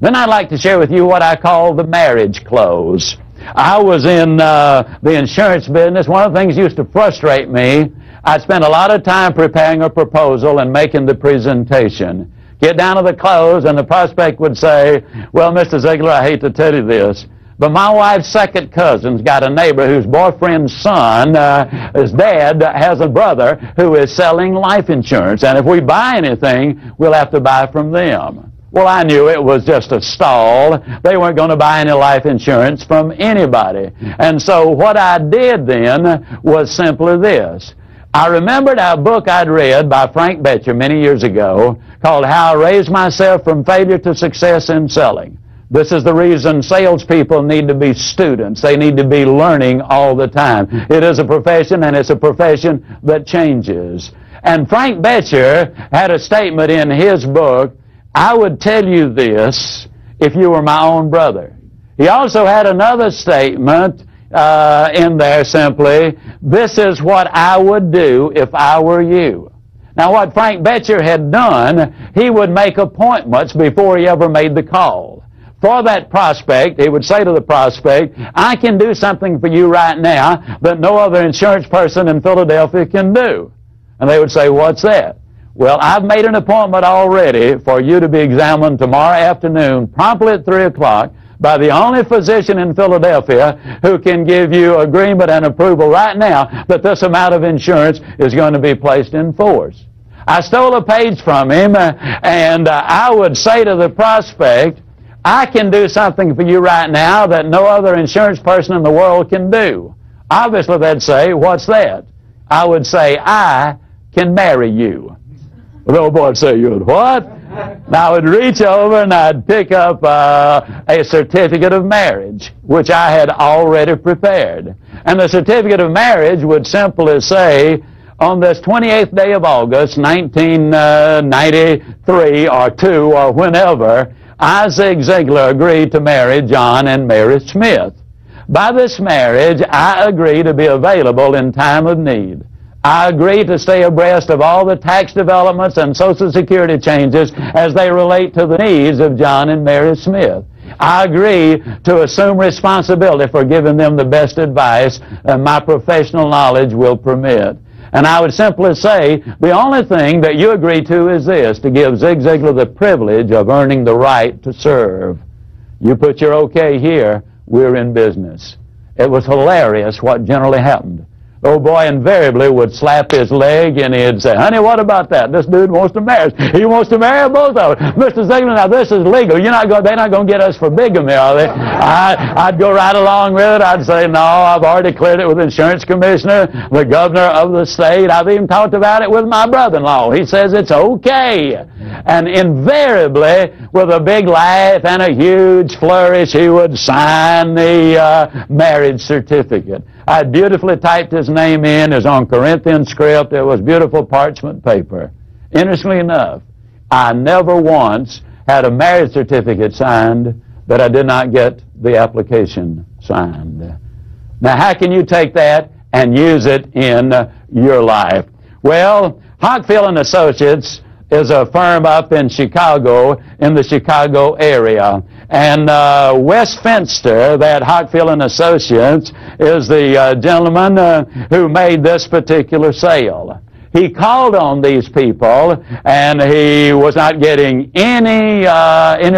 Then I'd like to share with you what I call the marriage close. I was in the insurance business. One of the things that used to frustrate me, I'd spend a lot of time preparing a proposal and making the presentation. Get down to the close, and the prospect would say, well, Mr. Ziglar, I hate to tell you this, but my wife's second cousin's got a neighbor whose boyfriend's son, his dad, has a brother who is selling life insurance. And if we buy anything, we'll have to buy from them. Well, I knew it was just a stall. They weren't going to buy any life insurance from anybody. And so what I did then was simply this. I remembered a book I'd read by Frank Bettcher many years ago called How I Raised Myself from Failure to Success in Selling. This is the reason salespeople need to be students. They need to be learning all the time. It is a profession, and it's a profession that changes. And Frank Bettcher had a statement in his book, I would tell you this if you were my own brother. He also had another statement in there simply, this is what I would do if I were you. Now what Frank Bettcher had done, he would make appointments before he ever made the call. For that prospect, he would say to the prospect, I can do something for you right now that no other insurance person in Philadelphia can do. And they would say, what's that? Well, I've made an appointment already for you to be examined tomorrow afternoon, promptly at 3 o'clock, by the only physician in Philadelphia who can give you agreement and approval right now that this amount of insurance is going to be placed in force. I stole a page from him, and I would say to the prospect, I can do something for you right now that no other insurance person in the world can do. Obviously, they'd say, what's that? I would say, I can marry you. The old boy would say, you would what? Now I would reach over and I'd pick up a certificate of marriage, which I had already prepared. And the certificate of marriage would simply say, on this 28th day of August, 1993 or 2 or whenever, I, Zig Ziglar, agreed to marry John and Mary Smith. By this marriage, I agree to be available in time of need. I agree to stay abreast of all the tax developments and Social Security changes as they relate to the needs of John and Mary Smith. I agree to assume responsibility for giving them the best advice my professional knowledge will permit. And I would simply say, the only thing that you agree to is this, to give Zig Ziglar the privilege of earning the right to serve. You put your okay here, we're in business. It was hilarious what generally happened. The old boy invariably would slap his leg and he'd say, honey, what about that? This dude wants to marry us. He wants to marry both of us. Mr. Ziglar, now this is legal. They're not going to get us for bigamy, are they? I'd go right along with it. I'd say, no, I've already cleared it with the insurance commissioner, the governor of the state. I've even talked about it with my brother-in-law. He says it's okay. And invariably, with a big laugh and a huge flourish, he would sign the marriage certificate. I had beautifully typed his name in. It was on Corinthian script. It was beautiful parchment paper. Interestingly enough, I never once had a marriage certificate signed that I did not get the application signed. Now, how can you take that and use it in your life? Well, Hockfield and Associates is a firm up in Chicago, in the Chicago area. And Westminster, that Hockfield and Associates, is the gentleman who made this particular sale. He called on these people, and he was not getting any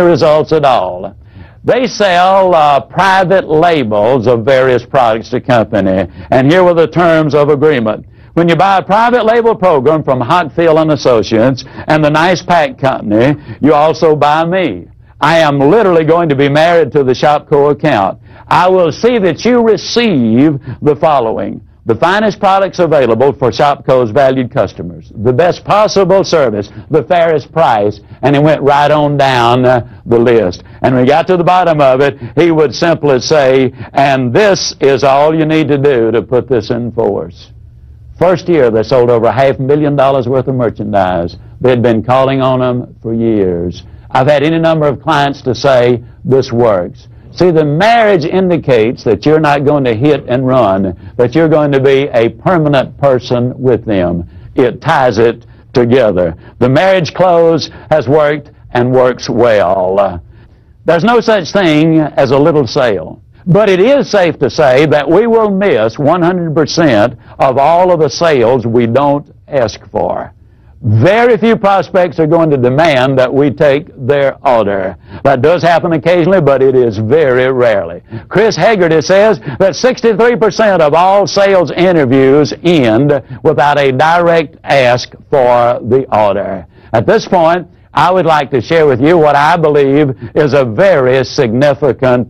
results at all. They sell private labels of various products to company, and here were the terms of agreement. When you buy a private label program from Hockfield and Associates and the Nice Pack Company, you also buy me. I am literally going to be married to the Shopco account. I will see that you receive the following: the finest products available for Shopco's valued customers, the best possible service, the fairest price, and he went right on down the list. And when we got to the bottom of it, he would simply say, and this is all you need to do to put this in force. First year, they sold over $500,000 worth of merchandise. They'd been calling on them for years. I've had any number of clients to say, this works. See, the marriage indicates that you're not going to hit and run, that you're going to be a permanent person with them. It ties it together. The marriage close has worked and works well. There's no such thing as a little sale. But it is safe to say that we will miss 100% of all of the sales we don't ask for. Very few prospects are going to demand that we take their order. That does happen occasionally, but it is very rarely. Chris Hegarty says that 63% of all sales interviews end without a direct ask for the order. At this point, I would like to share with you what I believe is a very significant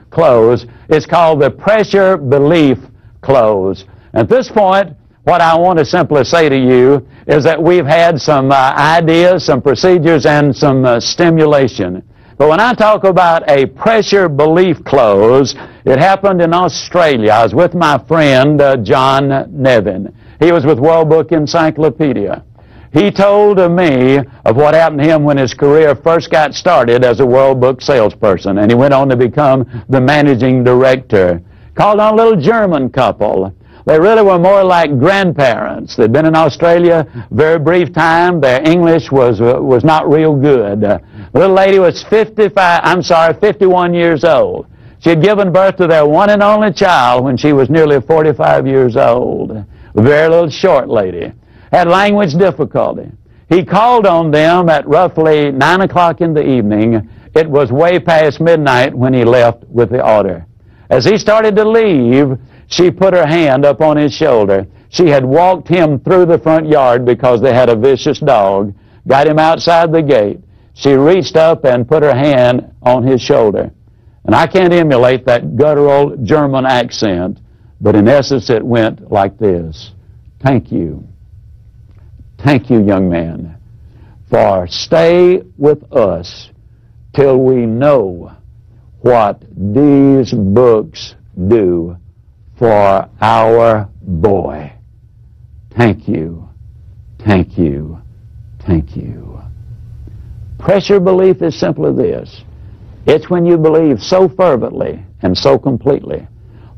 close. It's called the pressure belief close. At this point, what I want to simply say to you is that we've had some ideas, some procedures, and some stimulation. But when I talk about a pressure belief close, it happened in Australia. I was with my friend John Nevin. He was with World Book Encyclopedia. He told me of what happened to him when his career first got started as a World Book salesperson, and he went on to become the managing director. Called on a little German couple. They really were more like grandparents. They'd been in Australia a very brief time. Their English was not real good. The little lady was 51 years old. She had given birth to their one and only child when she was nearly 45 years old. A very little short lady. Had language difficulty. He called on them at roughly 9 o'clock in the evening. It was way past midnight when he left with the order. As he started to leave, she put her hand up on his shoulder. She had walked him through the front yard because they had a vicious dog, got him outside the gate. She reached up and put her hand on his shoulder. And I can't emulate that guttural German accent, but in essence it went like this. Thank you. Thank you, young man, for stay with us till we know what these books do for our boy. Thank you, thank you, thank you. Pressure belief is simply this. It's when you believe so fervently and so completely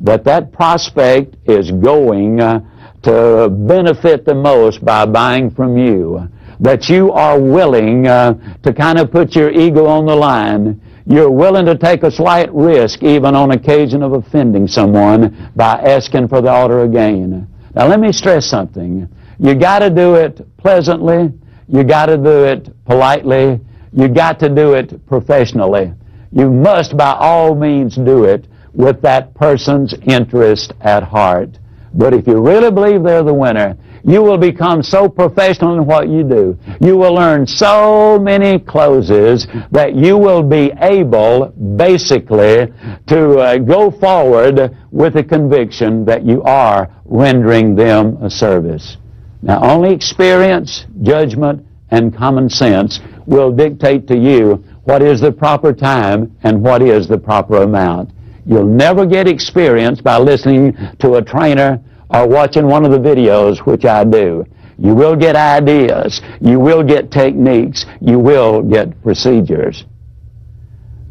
that that prospect is going to benefit the most by buying from you, that you are willing to kind of put your ego on the line. You're willing to take a slight risk even on occasion of offending someone by asking for the order again. Now let me stress something. You got to do it pleasantly. You got to do it politely. You got to do it professionally. You must by all means do it with that person's interest at heart. But if you really believe they're the winner, you will become so professional in what you do. You will learn so many closes that you will be able, basically, to go forward with the conviction that you are rendering them a service. Now, only experience, judgment, and common sense will dictate to you what is the proper time and what is the proper amount. You'll never get experience by listening to a trainer or watching one of the videos, which I do. You will get ideas. You will get techniques. You will get procedures.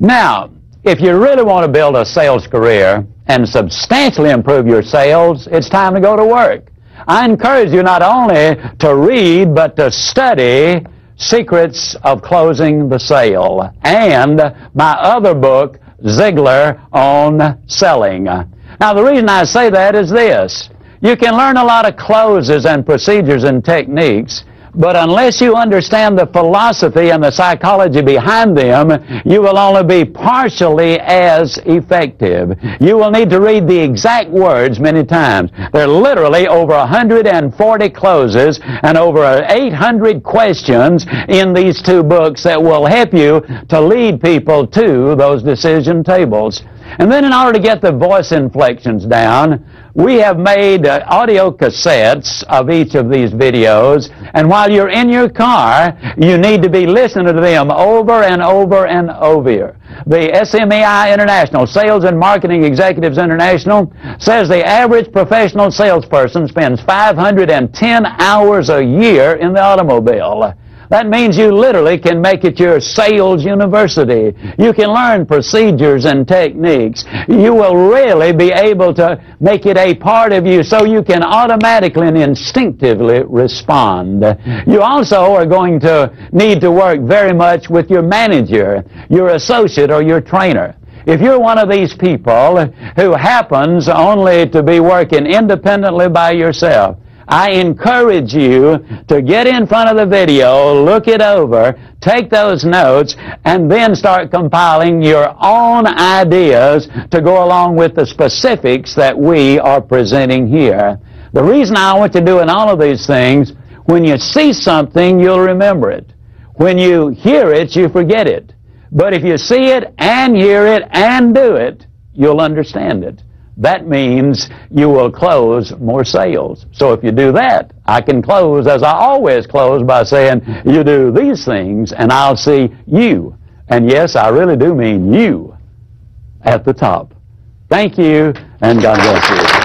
Now, if you really want to build a sales career and substantially improve your sales, it's time to go to work. I encourage you not only to read, but to study Secrets of Closing the Sale and my other book, Ziglar on Selling. Now, the reason I say that is this. You can learn a lot of closes and procedures and techniques, but unless you understand the philosophy and the psychology behind them, you will only be partially as effective. You will need to read the exact words many times. There are literally over 140 closes and over 800 questions in these two books that will help you to lead people to those decision tables. And then in order to get the voice inflections down, we have made audio cassettes of each of these videos, and while you're in your car, you need to be listening to them over and over and over. The SMEI International, Sales and Marketing Executives International, says the average professional salesperson spends 510 hours a year in the automobile. That means you literally can make it your sales university. You can learn procedures and techniques. You will really be able to make it a part of you so you can automatically and instinctively respond. You also are going to need to work very much with your manager, your associate, or your trainer. If you're one of these people who happens only to be working independently by yourself, I encourage you to get in front of the video, look it over, take those notes, and then start compiling your own ideas to go along with the specifics that we are presenting here. The reason I want you doing all of these things, when you see something, you'll remember it. When you hear it, you forget it. But if you see it and hear it and do it, you'll understand it. that means you will close more sales. So if you do that, I can close as I always close by saying, you do these things and I'll see you. And yes, I really do mean you at the top. Thank you, and God bless you.